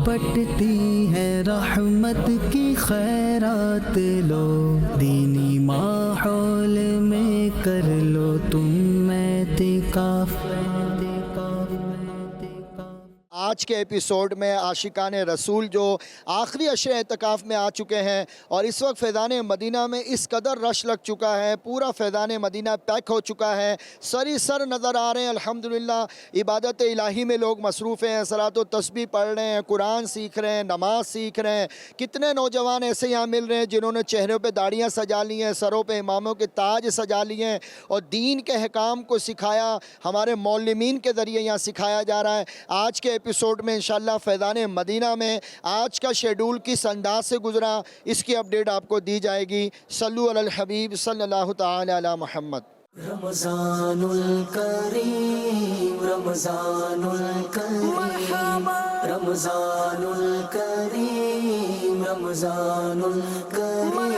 بٹتی ہے رحمت کی خیرات لو، دینی ماحول میں کر لو تم اعتکاف۔ آج کے ایپیسوڈ میں عاشقان رسول جو آخری عشرے اعتکاف میں آ چکے ہیں، اور اس وقت فیضان مدینہ میں اس قدر رش لگ چکا ہے، پورا فیضان مدینہ پیک ہو چکا ہے، سری سر نظر آ رہے ہیں۔ الحمدللہ عبادت الہی میں لوگ مصروف ہیں، صلاۃ و تسبیح پڑھ رہے ہیں، قرآن سیکھ رہے ہیں، نماز سیکھ رہے ہیں۔ کتنے نوجوان ایسے یہاں مل رہے ہیں جنہوں نے چہروں پہ داڑیاں سجا لی ہیں، سروں پہ اماموں کے تاج سجا لیے ہیں، اور دین کے احکام کو سکھایا ہمارے معلمین کے ذریعے یہاں سکھایا جا رہا ہے۔ آج کے ایپیسوڈ میں انشاءاللہ فیضان مدینہ میں آج کا شیڈول کس انداز سے گزرا، اس کی اپڈیٹ آپ کو دی جائے گی۔ صلو علی الحبیب صلی اللہ تعالی علی محمد۔ رمضان الکریم رمضان الکریم رمضان الکریم رمضان الکریم۔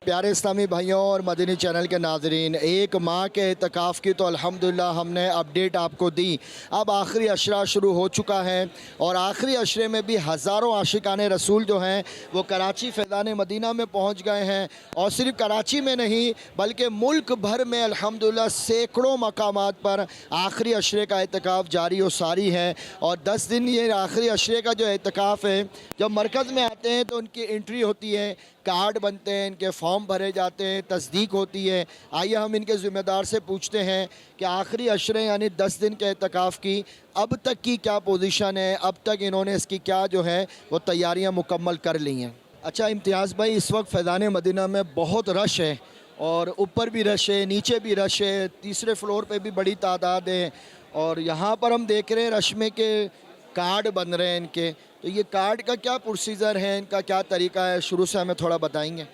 پیارے اسلامی بھائیوں اور مدنی چینل کے ناظرین، ایک ماہ کے اعتکاف کی تو الحمدللہ ہم نے اپڈیٹ آپ کو دی۔ اب آخری عشرہ شروع ہو چکا ہے، اور آخری عشرے میں بھی ہزاروں عاشقان رسول جو ہیں وہ کراچی فیضان مدینہ میں پہنچ گئے ہیں، اور صرف کراچی میں نہیں بلکہ ملک بھر میں الحمدللہ سینکڑوں مقامات پر آخری عشرے کا اعتکاف جاری و ساری ہے۔ اور 10 دن یہ آخری عشرے کا جو اعتکاف ہے، جب مرکز میں آتے ہیں تو ان کی انٹری ہوتی ہے، کارڈ بنتے ہیں، ان کے فارم بھرے جاتے ہیں، تصدیق ہوتی ہے۔ آئیے ہم ان کے ذمہ دار سے پوچھتے ہیں کہ آخری عشرے یعنی 10 دن کے اعتکاف کی اب تک کی کیا پوزیشن ہے، اب تک انہوں نے اس کی کیا جو ہے وہ تیاریاں مکمل کر لی ہیں۔ اچھا امتیاز بھائی، اس وقت فیضان مدینہ میں بہت رش ہے، اور اوپر بھی رش ہے، نیچے بھی رش ہے، تیسرے فلور پہ بھی بڑی تعداد ہے، اور یہاں پر ہم دیکھ رہے ہیں رش میں کہ کارڈ بن رہے ہیں ان کے، تو یہ کارڈ کا کیا پروسیجر ہے، ان کا کیا طریقہ ہے، شروع سے ہمیں تھوڑا بتائیں گے؟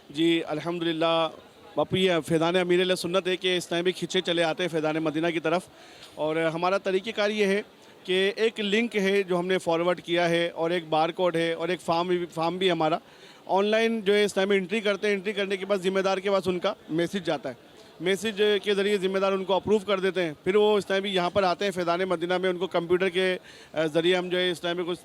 جی الحمدللہ باپو، یہ فیضان امیر علیہ سنت ہے کہ اس ٹائم بھی کھینچے چلے آتے ہیں فیضان مدینہ کی طرف، اور ہمارا طریقہ کار یہ ہے کہ ایک لنک ہے جو ہم نے فارورڈ کیا ہے، اور ایک بار کوڈ ہے، اور ایک فارم بھی ہمارا آن لائن جو ہے اس ٹائم انٹری کرتے ہیں۔ انٹری کرنے کے بعد ذمہ دار کے پاس ان کا میسج جاتا ہے، میسج کے ذریعے ذمہ دار ان کو اپروو کر دیتے ہیں، پھر وہ اس ٹائم بھی یہاں پر آتے ہیں فیضان مدینہ میں، ان کو کمپیوٹر کے ذریعے ہم جو ہے اس ٹائم میں کچھ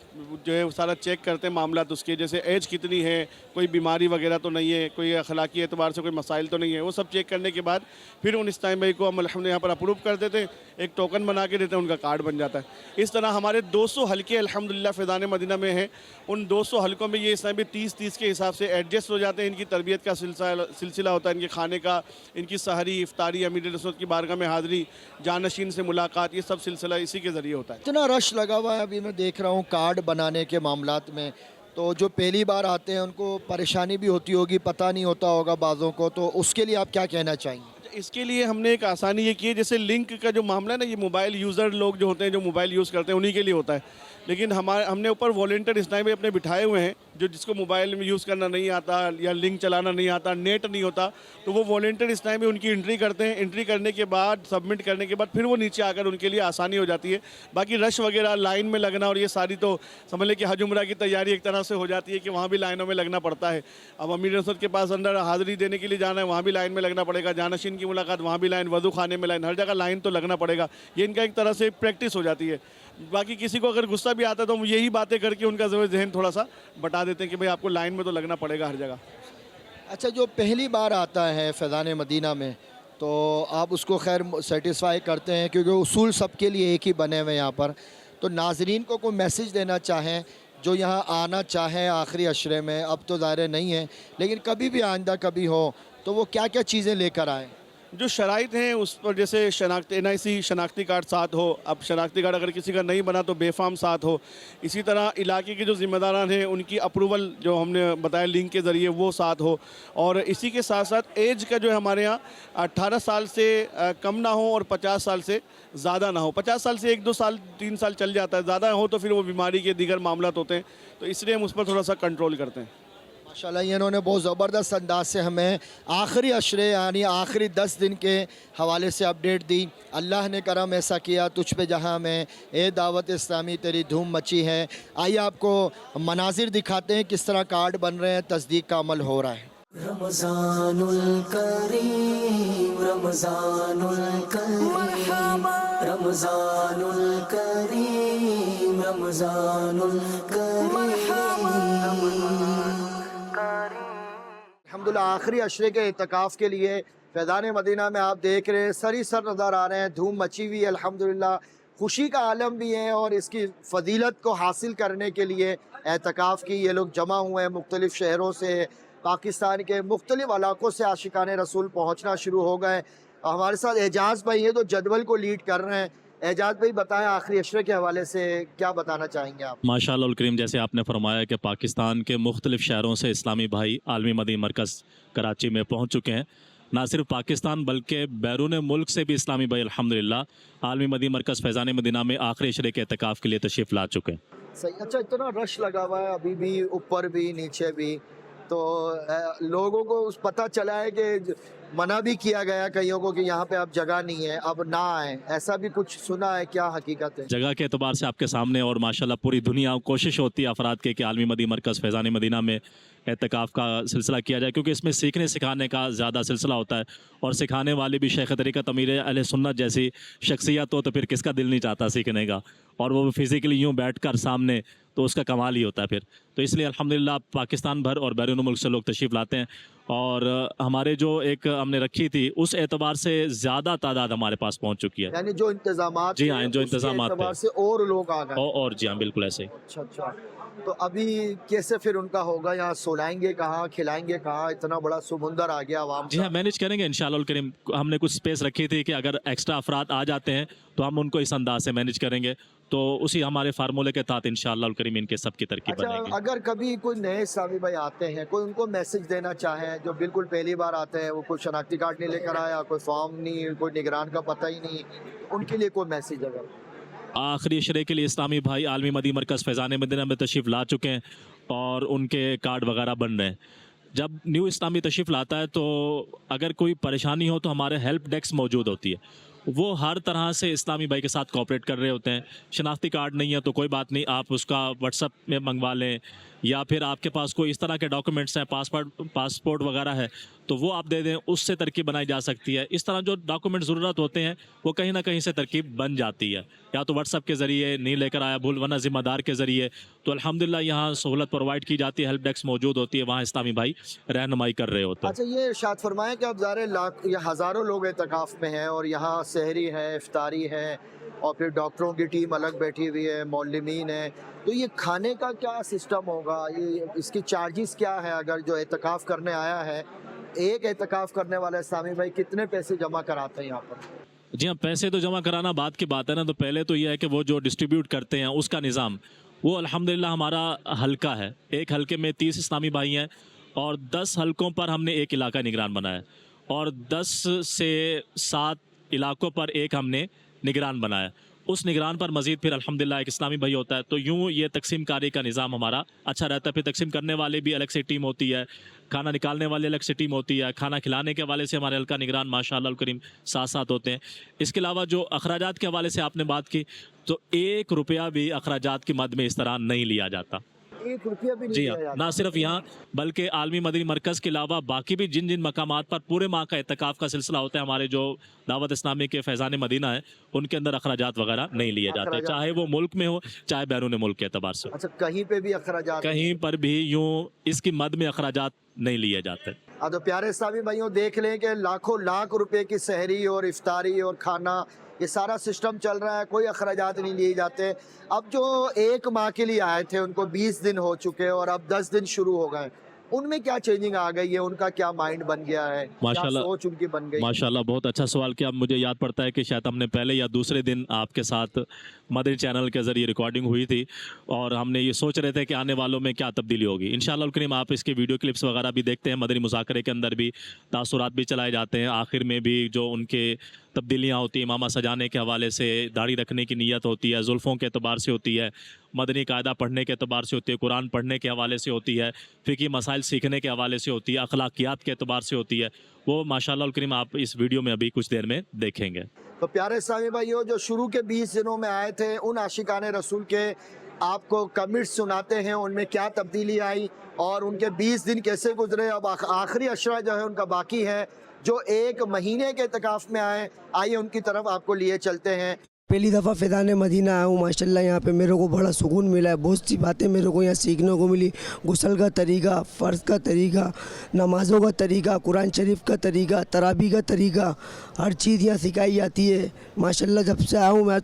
جو ہے سارا چیک کرتے ہیں معاملات اس کے، جیسے ایج کتنی ہے، کوئی بیماری وغیرہ تو نہیں ہے، کوئی اخلاقی اعتبار سے کوئی مسائل تو نہیں ہے، وہ سب چیک کرنے کے بعد پھر ان اس ٹائم بھائی کو ہم الحمد یہاں پر اپروو کر دیتے ہیں، ایک ٹوکن بنا کے دیتے ہیں، ان کا کارڈ بن جاتا ہے۔ اس طرح ہمارے 200 حلقے الحمدللہ فیضان مدینہ میں ہیں، ان 200 حلقوں میں یہ اس ٹائم بھی 30 کے حساب سے ایڈجسٹ ہو جاتے ہیں۔ ان کی تربیت کا سلسلہ ہوتا ہے، ان کے کھانے کا، ان کی سحری افطاری، امیر رسول کی بارگاہ میں حاضری، جانشین سے ملاقات، یہ سب سلسلہ اسی کے ذریعے ہوتا ہے۔ اتنا رش لگا ہوا ہے، ابھی میں دیکھ رہا ہوں کارڈ بنانے کے معاملات میں، تو جو پہلی بار آتے ہیں ان کو پریشانی بھی ہوتی ہوگی، پتہ نہیں ہوتا ہوگا بعضوں کو، تو اس کے لیے آپ کیا کہنا چاہیں گے؟ اس کے لیے ہم نے ایک آسانی یہ کی ہے، جیسے لنک کا جو معاملہ ہے نا، یہ موبائل یوزر لوگ جو ہوتے ہیں، جو موبائل یوز کرتے ہیں، انہی کے لیے ہوتا ہے، لیکن ہم نے اوپر والنٹر اس ٹائم پہ اپنے بٹھائے ہوئے ہیں، جو جس کو موبائل میں یوز کرنا نہیں آتا یا لنک چلانا نہیں آتا، نیٹ نہیں ہوتا، تو وہ والنٹر اس ٹائم پہ ان کی انٹری کرتے ہیں۔ انٹری کرنے کے بعد، سبمٹ کرنے کے بعد پھر وہ نیچے آ کر ان کے لیے آسانی ہو جاتی ہے۔ باقی رش وغیرہ، لائن میں لگنا، اور یہ ساری تو سمجھ لیں کہ حج عمرہ کی تیاری ایک طرح سے ہو جاتی ہے کہ وہاں بھی لائنوں میں لگنا پڑتا ہے۔ اب امیر رسول کے پاس اندر حاضری دینے کے لیے جانا ہے، وہاں بھی لائن میں لگنا پڑے گا، جانشین کی ملاقات، وہاں بھی لائن، وضو خانے میں لائن، ہر جگہ لائن تو لگنا پڑے گا۔ یہ ان کا ایک طرح سے پریکٹس ہو جاتی ہے۔ باقی کسی کو اگر غصہ بھی آتا ہے تو ہم یہی باتیں کر کے ان کا ذہن تھوڑا سا بتا دیتے ہیں کہ بھئی آپ کو لائن میں تو لگنا پڑے گا ہر جگہ۔ اچھا، جو پہلی بار آتا ہے فیضان مدینہ میں، تو آپ اس کو خیر سیٹسفائی کرتے ہیں، کیونکہ اصول سب کے لیے ایک ہی بنے ہوئے یہاں پر، تو ناظرین کو کوئی میسج دینا چاہیں جو یہاں آنا چاہیں آخری عشرے میں، اب تو ظاہر نہیں ہے لیکن کبھی بھی آئندہ کبھی ہو، تو وہ کیا کیا چیزیں لے کر آئیں؟ جو شرائط ہیں اس پر، جیسے NIC شناختی کارڈ ساتھ ہو، اب شناختی کارڈ اگر کسی کا نہیں بنا تو بے فارم ساتھ ہو، اسی طرح علاقے کے جو ذمہ داران ہیں ان کی اپروول جو ہم نے بتایا لنک کے ذریعے وہ ساتھ ہو، اور اسی کے ساتھ ساتھ ایج کا جو ہے ہمارے ہاں 18 سال سے کم نہ ہو اور 50 سال سے زیادہ نہ ہو۔ 50 سال سے 1-2 سال 3 سال چل جاتا ہے، زیادہ ہو تو پھر وہ بیماری کے دیگر معاملات ہوتے ہیں، تو اس لیے ہم اس پر تھوڑا سا کنٹرول کرتے ہیں۔ ماشاءاللہ انہوں نے بہت زبردست انداز سے ہمیں آخری عشرے یعنی آخری 10 دن کے حوالے سے اپڈیٹ دی۔ اللہ نے کرم ایسا کیا تجھ پہ جہاں میں، اے دعوت اسلامی تیری دھوم مچی ہے۔ آئیے آپ کو مناظر دکھاتے ہیں کس طرح کارڈ بن رہے ہیں، تصدیق کا عمل ہو رہا ہے۔ رمضان الکریم رمضان الکریم رمضان الکریم رمضان الکریم الحمدللہ آخری عشرے کے اعتکاف کے لیے فیضان مدینہ میں آپ دیکھ رہے ہیں سری سر نظر آ رہے ہیں، دھوم مچی ہوئی ہے الحمدللہ، خوشی کا عالم بھی ہے اور اس کی فضیلت کو حاصل کرنے کے لیے اعتکاف کی یہ لوگ جمع ہوئے ہیں مختلف شہروں سے، پاکستان کے مختلف علاقوں سے عاشقان رسول پہنچنا شروع ہو گئے۔ ہمارے ساتھ اعجاز بھائی ہیں تو جدول کو لیڈ کر رہے ہیں۔ اعجاز بھائی بتائیں آخری عشرے کے حوالے سے کیا بتانا چاہیں گے آپ؟ ماشاءاللہ الکریم، جیسے آپ نے فرمایا کہ پاکستان کے مختلف شہروں سے اسلامی بھائی عالمی مدنی مرکز کراچی میں پہنچ چکے ہیں۔ نہ صرف پاکستان بلکہ بیرون ملک سے بھی اسلامی بھائی الحمدللہ عالمی مدنی مرکز فیضان مدینہ میں آخری عشرے کے اعتکاف کے لیے تشریف لا چکے ہیں۔ صحیح، اچھا اتنا رش لگا ہوا ہے ابھی بھی، اوپر بھی نیچے بھی، تو لوگوں کو پتہ چلا ہے کہ منع بھی کیا گیا کئیوں کو کہ یہاں پہ اب جگہ نہیں ہے، اب نہ آئیں، ایسا بھی کچھ سنا ہے؟ کیا حقیقت ہے؟ جگہ کے اعتبار سے آپ کے سامنے، اور ماشاءاللہ پوری دنیا کوشش ہوتی ہے افراد کے کہ عالمی مدنی مرکز فیضان مدینہ میں اعتکاف کا سلسلہ کیا جائے، کیونکہ اس میں سیکھنے سکھانے کا زیادہ سلسلہ ہوتا ہے، اور سکھانے والے بھی شیخ طریقت امیر اہل سنت جیسی شخصیت ہو تو پھر کس کا دل نہیں چاہتا سیکھنے کا، اور وہ فزیکلی یوں بیٹھ کر سامنے تو اس کا کمال ہی ہوتا ہے پھر۔ تو اس لیے الحمدللہ پاکستان بھر اور بیرون ملک سے لوگ تشریف لاتے ہیں، اور ہمارے جو ایک ہم نے رکھی تھی اس اعتبار سے زیادہ تعداد ہمارے پاس پہنچ چکی ہے۔ یعنی جو انتظامات جی ہاں، تھے، جو اس کے انتظامات تھے، اعتبار سے اور لوگ آ گئے۔ اور جی ہاں بالکل ایسے ہی۔ اچھا، تو ابھی کیسے پھر ان کا ہوگا؟ یہاں سولائیں گے کہاں، کھلائیں گے کہاں؟ اتنا بڑا سمندر آ گیا عوام جی کا۔ ہاں مینیج کریں گے انشاءاللہ الکریم۔ ہم نے کچھ سپیس رکھی تھی کہ اگر ایکسٹرا افراد آ جاتے ہیں تو ہم ان کو اس انداز سے مینیج کریں گے، تو اسی ہمارے فارمولے کے تحت انشاءاللہ الکریم ان کے سب کی ترکیب بنے اچھا، گی۔ اگر کبھی کوئی نئے اسلامی بھائی آتے ہیں، کوئی ان کو میسج دینا چاہیں جو بالکل پہلی بار آتے ہیں، وہ کوئی شناختی کارڈ نہیں لے کر آیا، کوئی فارم نہیں، کوئی نگران کا پتہ ہی نہیں، ان کے لیے کوئی میسج اگر؟ آخری عشرے کے لیے اسلامی بھائی عالمی مدنی مرکز فیضان مدینہ میں تشریف لا چکے ہیں اور ان کے کارڈ وغیرہ بن رہے ہیں۔ جب نیو اسلامی تشریف لاتا ہے تو اگر کوئی پریشانی ہو تو ہمارے ہیلپ ڈیسک موجود ہوتی ہے، وہ ہر طرح سے اسلامی بھائی کے ساتھ کوآپریٹ کر رہے ہوتے ہیں۔ شناختی کارڈ نہیں ہے تو کوئی بات نہیں، آپ اس کا واٹس ایپ میں منگوا لیں، یا پھر آپ کے پاس کوئی اس طرح کے ڈاکومنٹس ہیں، پاسپورٹ وغیرہ ہے تو وہ آپ دے دیں، اس سے ترکیب بنائی جا سکتی ہے۔ اس طرح جو ڈاکومنٹ ضرورت ہوتے ہیں وہ کہیں نہ کہیں سے ترکیب بن جاتی ہے، یا تو واٹس ایپ کے ذریعے نہیں لے کر آیا بھول، ورنہ ذمہ دار کے ذریعے، تو الحمدللہ یہاں سہولت پرووائڈ کی جاتی ہے، ہیلپ ڈیسک موجود ہوتی ہے، وہاں اسلامی بھائی رہنمائی کر رہے ہوتے ہیں۔ اچھا، یہ ارشاد فرمائیں کہ اب ظاہر لاکھ یا ہزاروں لوگ اعتکاف میں ہیں، اور یہاں سحری ہے، افطاری ہے، اور پھر ڈاکٹروں کی ٹیم الگ بیٹھی ہوئی ہے، معلمین ہیں، تو یہ کھانے کا کیا سسٹم ہوگا؟ یہ اس کی چارجز کیا ہے؟ اگر جو اعتکاف کرنے آیا ہے، ایک اعتکاف کرنے والا اسلامی بھائی کتنے پیسے جمع کراتے ہیں یہاں پر؟ جی ہاں، پیسے تو جمع کرانا بات کی بات ہے نا، تو پہلے تو یہ ہے کہ وہ جو ڈسٹریبیوٹ کرتے ہیں اس کا نظام، وہ الحمدللہ ہمارا حلقہ ہے، ایک حلقے میں 30 اسلامی بھائی ہیں، اور 10 حلقوں پر ہم نے ایک علاقہ نگران بنایا ہے، اور 10 سے 7 علاقوں پر ایک ہم نے نگران بنایا، اس نگران پر مزید پھر الحمدللہ ایک اسلامی بھائی ہوتا ہے، تو یوں یہ تقسیم کاری کا نظام ہمارا اچھا رہتا ہے۔ پھر تقسیم کرنے والے بھی الگ سے ٹیم ہوتی ہے، کھانا نکالنے والے الگ سے ٹیم ہوتی ہے، کھانا کھلانے کے حوالے سے ہمارے حلقہ نگران ماشاءاللہ الکریم ساتھ ہوتے ہیں۔ اس کے علاوہ جو اخراجات کے حوالے سے آپ نے بات کی، تو 1 روپیہ بھی اخراجات کی مد میں اس طرح نہیں لیا جاتا۔ 1 روپیہ بھی نہیں جی دیا ہاں، جاتا؟ نہ صرف یہاں بلکہ عالمی مدنی مرکز کے علاوہ باقی بھی جن مقامات پر پورے ماہ کا اعتکاف کا سلسلہ ہوتا ہے، ہمارے جو دعوت اسلامی کے فیضان مدینہ ہے ان کے اندر اخراجات وغیرہ نہیں لیے جاتے، چاہے وہ ملک میں ہو چاہے بیرون ملک کے اعتبار سے۔ اچھا، کہیں پہ بھی اخراجات؟ کہیں پر بھی یوں اس کی مد میں اخراجات نہیں لیے جاتے۔ تو پیارے اسلامی بھائیوں دیکھ لیں کہ لاکھوں لاکھ روپے کی سحری اور افطاری اور کھانا، یہ سارا سسٹم چل رہا ہے، کوئی اخراجات نہیں لیے جاتے۔ اب جو 1 ماہ کے لیے آئے تھے ان کو 20 دن ہو چکے اور اب 10 دن شروع ہو گئے، ان میں کیا چینجنگ آ گئی ہے؟ ان کا کیا مائنڈ بن گیا ہے؟ کیا سوچ ان کی بن گئی؟ ماشاءاللہ بہت اچھا سوال کیا۔ مجھے یاد پڑتا ہے کہ شاید ہم نے پہلے یا دوسرے دن آپ کے ساتھ مدنی چینل کے ذریعے ریکارڈنگ ہوئی تھی، اور ہم نے یہ سوچ رہے تھے کہ آنے والوں میں کیا تبدیلی ہوگی۔ انشاءاللہ الکریم آپ اس کے ویڈیو کلپس وغیرہ بھی دیکھتے ہیں، مدنی مذاکرے کے اندر بھی تاثرات بھی چلائے جاتے ہیں، آخر میں بھی جو ان کے تبدیلیاں ہوتی ہیں، امامہ سجانے کے حوالے سے داڑھی رکھنے کی نیت ہوتی ہے، زلفوں کے اعتبار سے ہوتی ہے، مدنی قاعدہ پڑھنے کے اعتبار سے ہوتی ہے، قرآن پڑھنے کے حوالے سے ہوتی ہے، فقہی مسائل سیکھنے کے حوالے سے ہوتی ہے، اخلاقیات کے اعتبار سے ہوتی ہے، وہ ماشاءاللہ الکریم آپ اس ویڈیو میں ابھی کچھ دیر میں دیکھیں گے۔ تو پیارے اسلامی بھائیوں، جو شروع کے 20 دنوں میں آئے تھے، ان عاشقان رسول کے آپ کو کمنٹس سناتے ہیں، ان میں کیا تبدیلی آئی اور ان کے 20 دن کیسے گزرے۔ اب آخری عشرہ جو ہے ان کا باقی ہے، جو 1 مہینے کے اعتکاف میں آئے، آئیے ان کی طرف آپ کو لیے چلتے ہیں۔ پہلی دفعہ فیضان مدینہ آیا ہوں ماشاءاللہ. یہاں پہ میرے کو بڑا سکون ملا ہے. بہت سی باتیں میرے کو یہاں سیکھنے کو ملی. غسل کا طریقہ, فرض کا طریقہ, نمازوں کا طریقہ, قرآن شریف کا طریقہ, تراویح کا طریقہ, ہر چیز یہاں سکھائی جاتی ہے ماشاءاللہ. جب سے آیا ہوں میں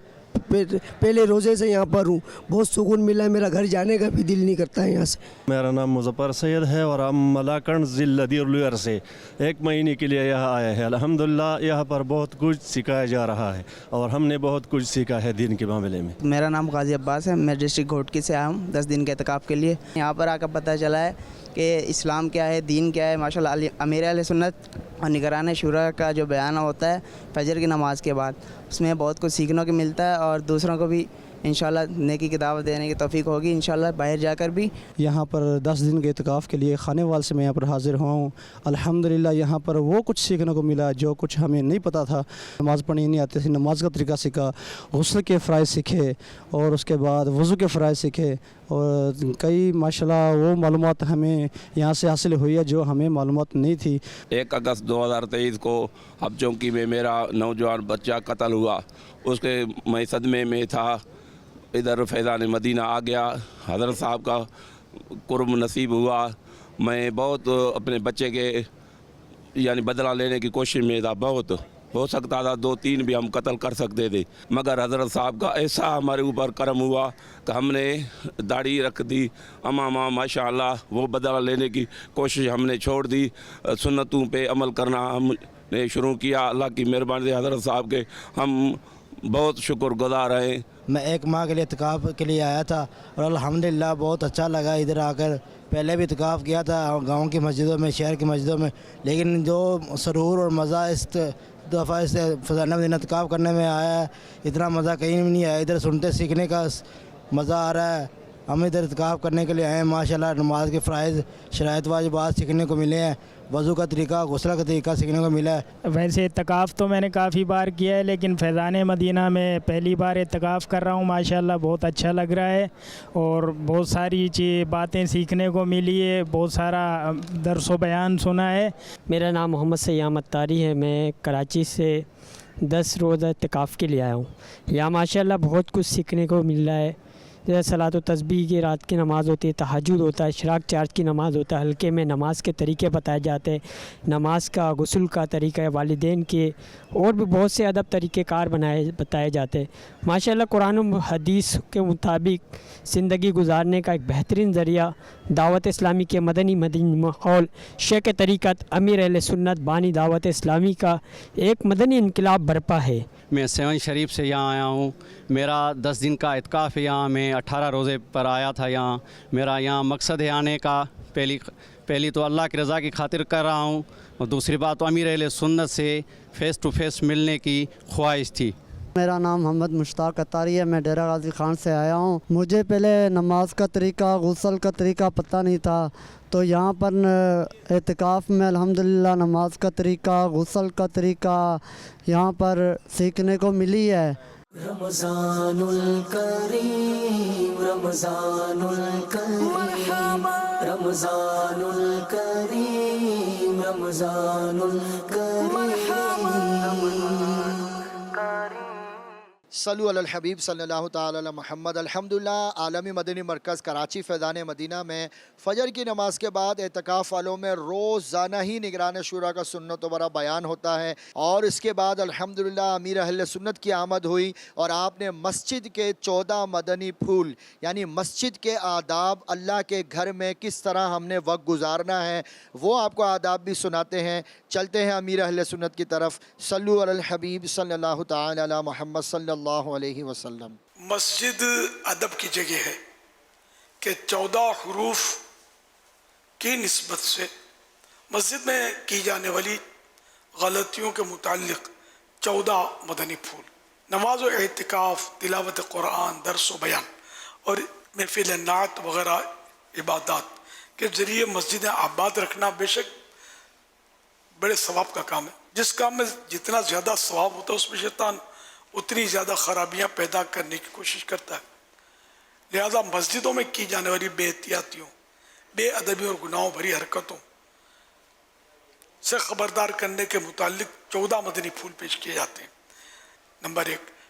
پہلے روزے سے یہاں پر ہوں, بہت سکون ملا ہے. میرا گھر جانے کا بھی دل نہیں کرتا ہے یہاں سے. میرا نام مظفر سید ہے اور ہم ملاکنڈ ضلع دیرلویر سے 1 مہینے کے لیے یہاں آئے ہیں. الحمدللہ یہاں پر بہت کچھ سکھایا جا رہا ہے اور ہم نے بہت کچھ سیکھا ہے دین کے معاملے میں. میرا نام غازی عباس ہے. میں ڈسٹرکٹ گھوٹکی سے آیا ہوں 10 دن کے اعتکاف کے لیے. یہاں پر آ کر پتہ چلا ہے کہ اسلام کیا ہے, دین کیا ہے. ماشاءاللہ امیر اہل سنت اور نگران شورا کا جو بیان ہوتا ہے فجر کی نماز کے بعد, اس میں بہت کچھ سیکھنے کو ملتا ہے اور دوسروں کو بھی انشاءاللہ نیکی کی دعوت دینے کی توفیق ہوگی انشاءاللہ باہر جا کر بھی. یہاں پر 10 دن کے اعتکاف کے لیے خانے وال سے میں یہاں پر حاضر ہوا ہوں. الحمدللہ یہاں پر وہ کچھ سیکھنے کو ملا جو کچھ ہمیں نہیں پتہ تھا. نماز پڑھنی نہیں آتی تھی, نماز کا طریقہ سیکھا, غسل کے فرائض سیکھے اور اس کے بعد وضو کے فرائض سیکھے اور کئی ماشاءاللہ وہ معلومات ہمیں یہاں سے حاصل ہوئی ہے جو ہمیں معلومات نہیں تھی. 1 اگست 2023 کو اب چونکہ میں میرا نوجوان بچہ قتل ہوا, اس کے میں صدمے میں تھا. ادھر فیضان مدینہ آ گیا, حضرت صاحب کا قرب نصیب ہوا. میں بہت اپنے بچے کے یعنی بدلہ لینے کی کوشش میں تھا. بہت ہو سکتا تھا 2-3 بھی ہم قتل کر سکتے تھے, مگر حضرت صاحب کا ایسا ہمارے اوپر کرم ہوا کہ ہم نے داڑھی رکھ دی. امامہ ماشاءاللہ وہ بدلہ لینے کی کوشش ہم نے چھوڑ دی. سنتوں پہ عمل کرنا ہم نے شروع کیا. اللہ کی مہربانی سے حضرت صاحب کے ہم بہت شکر گزار ہیں. میں 1 ماہ کے لیے اعتکاف کے لیے آیا تھا اور الحمدللہ بہت اچھا لگا ادھر آ کر. پہلے بھی اعتکاف کیا تھا گاؤں کی مسجدوں میں, شہر کی مسجدوں میں, لیکن جو سرور اور مزہ اس دفعہ اس فیضان مدینہ اعتکاف کرنے میں آیا ہے اتنا مزہ کہیں بھی نہیں آیا. ادھر سنتے سیکھنے کا مزہ آ رہا ہے. ہم ادھر اعتکاف کرنے کے لیے آئے ہیں ماشاءاللہ. نماز کے فرائض شرائط واجبات سیکھنے کو ملے ہیں, وضو کا طریقہ, غسل کا طریقہ سیکھنے کو ملا ہے. ویسے اعتکاف تو میں نے کافی بار کیا ہے لیکن فیضان مدینہ میں پہلی بار اعتکاف کر رہا ہوں. ماشاءاللہ بہت اچھا لگ رہا ہے اور بہت ساری باتیں سیکھنے کو ملی ہے, بہت سارا درس و بیان سنا ہے. میرا نام محمد سیام اتاری ہے. میں کراچی سے 10 روزہ اعتکاف کے لیے آیا ہوں. یہاں ماشاءاللہ بہت کچھ سیکھنے کو مل رہا ہے. جیسے صلاۃ و تسبیح کی رات کی نماز ہوتی ہے, تہجد ہوتا ہے, اشراق چارج کی نماز ہوتا ہے. ہلکے میں نماز کے طریقے بتائے جاتے ہیں, نماز کا غسل کا طریقہ ہے, والدین کے اور بھی بہت سے ادب طریقہ کار بتائے جاتے ہیں. ماشاءاللہ قرآن و حدیث کے مطابق زندگی گزارنے کا ایک بہترین ذریعہ دعوت اسلامی کے مدنی ماحول, شیخ طریقت امیر اہل سنت بانی دعوت اسلامی کا ایک مدنی انقلاب برپا ہے. میں 7 شریف سے یہاں آیا ہوں. میرا 10 دن کا اعتکاف ہے یہاں. میں 18 روزے پر آیا تھا یہاں. میرا یہاں مقصد ہے آنے کا, پہلی تو اللہ کی رضا کی خاطر کر رہا ہوں اور دوسری بات تو امیر اہل سنت سے فیس ٹو فیس ملنے کی خواہش تھی. میرا نام محمد مشتاق اتاری ہے. میں ڈیرہ غازی خان سے آیا ہوں. مجھے پہلے نماز کا طریقہ, غسل کا طریقہ پتہ نہیں تھا, تو یہاں پر اعتکاف میں الحمدللہ نماز کا طریقہ, غسل کا طریقہ یہاں پر سیکھنے کو ملی ہے. رمضان الکریم رمضان الکریم رمضان الکریم رمضان الکریم. صلو علی الحبیب صلی اللہ تعالی علی محمد. الحمدللہ عالمی مدنی مرکز کراچی فیضان مدینہ میں فجر کی نماز کے بعد اعتکاف والوں میں روزانہ ہی نگران شورا کا سنت و برا بیان ہوتا ہے اور اس کے بعد الحمدللہ امیر اہل سنت کی آمد ہوئی اور آپ نے مسجد کے 14 مدنی پھول یعنی مسجد کے آداب, اللہ کے گھر میں کس طرح ہم نے وقت گزارنا ہے وہ آپ کو آداب بھی سناتے ہیں. چلتے ہیں امیر اہل سنت کی طرف. صلو علی الحبیب صلی اللہ تعالی علی محمد صلی اللہ علیہ وسلم. مسجد ادب کی جگہ ہے کہ 14 حروف کی نسبت سے مسجد میں کی جانے والی غلطیوں کے متعلق 14 مدنی پھول, نماز و اعتکاف, تلاوت قرآن, درس و بیان اور محفل نعت وغیرہ عبادات کے ذریعے مسجدیں آباد رکھنا بے شک بڑے ثواب کا کام ہے. جس کام میں جتنا زیادہ ثواب ہوتا ہے اس میں شیطان اتنی زیادہ خرابیاں پیدا کرنے کی کوشش کرتا ہے. لہذا مسجدوں میں کی جانے والی بے احتیاطیوں, بے ادبی اور گناہوں بھری حرکتوں سے خبردار کرنے کے متعلق 14 مدنی پھول پیش کیے جاتے ہیں. نمبر 1,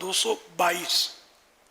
222।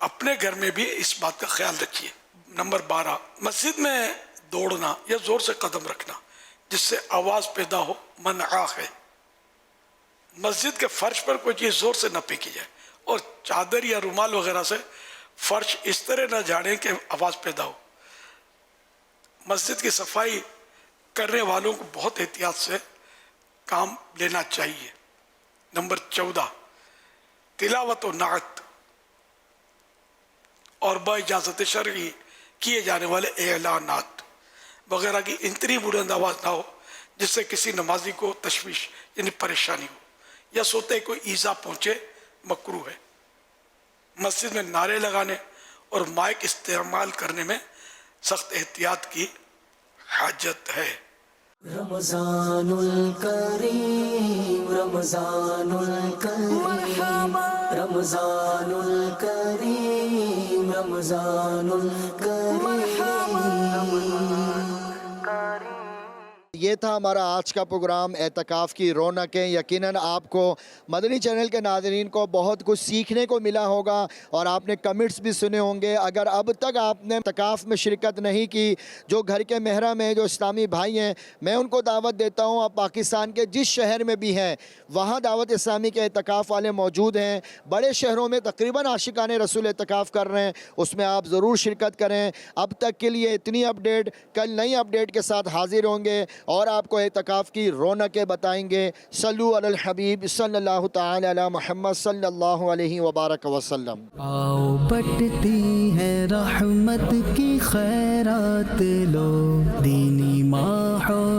اپنے گھر میں بھی اس بات کا خیال رکھیے. نمبر 12، مسجد میں دوڑنا یا زور سے قدم رکھنا جس سے آواز پیدا ہو منع ہے. مسجد کے فرش پر کوئی چیز زور سے نہ پھینکی جائے اور چادر یا رومال وغیرہ سے فرش اس طرح نہ جھاڑیں کہ آواز پیدا ہو. مسجد کی صفائی کرنے والوں کو بہت احتیاط سے کام لینا چاہیے. نمبر 14، تلاوت و نعت اور با اجازت شرعی کیے جانے والے اعلانات وغیرہ کی اتنی بلند آواز نہ ہو جس سے کسی نمازی کو تشویش یعنی پریشانی ہو یا سوتے کوئی ایذا پہنچے، مکروہ ہے. مسجد میں نعرے لگانے اور مائک استعمال کرنے میں سخت احتیاط کی حاجت ہے. رمضان الکریم رمضان الکریم رمضان الکریم رمضان الکریم. یہ تھا ہمارا آج کا پروگرام اعتکاف کی رونقیں. یقیناً آپ کو مدنی چینل کے ناظرین کو بہت کچھ سیکھنے کو ملا ہوگا اور آپ نے کمنٹس بھی سنے ہوں گے. اگر اب تک آپ نے اعتکاف میں شرکت نہیں کی، جو گھر کے محرم ہیں، جو اسلامی بھائی ہیں، میں ان کو دعوت دیتا ہوں. آپ پاکستان کے جس شہر میں بھی ہیں وہاں دعوت اسلامی کے اعتکاف والے موجود ہیں. بڑے شہروں میں تقریباً عاشقان رسول اعتکاف کر رہے ہیں، اس میں آپ ضرور شرکت کریں. اب تک کے لیے اتنی اپڈیٹ، کل نئی اپڈیٹ کے ساتھ حاضر ہوں گے اور آپ کو اعتکاف کی رونقیں بتائیں گے. صلو علی الحبیب صلی اللہ تعالی علی محمد صلی اللہ علیہ وبارک وسلم. آؤ بٹتی ہے رحمت کی خیرات لو، دینی ماحول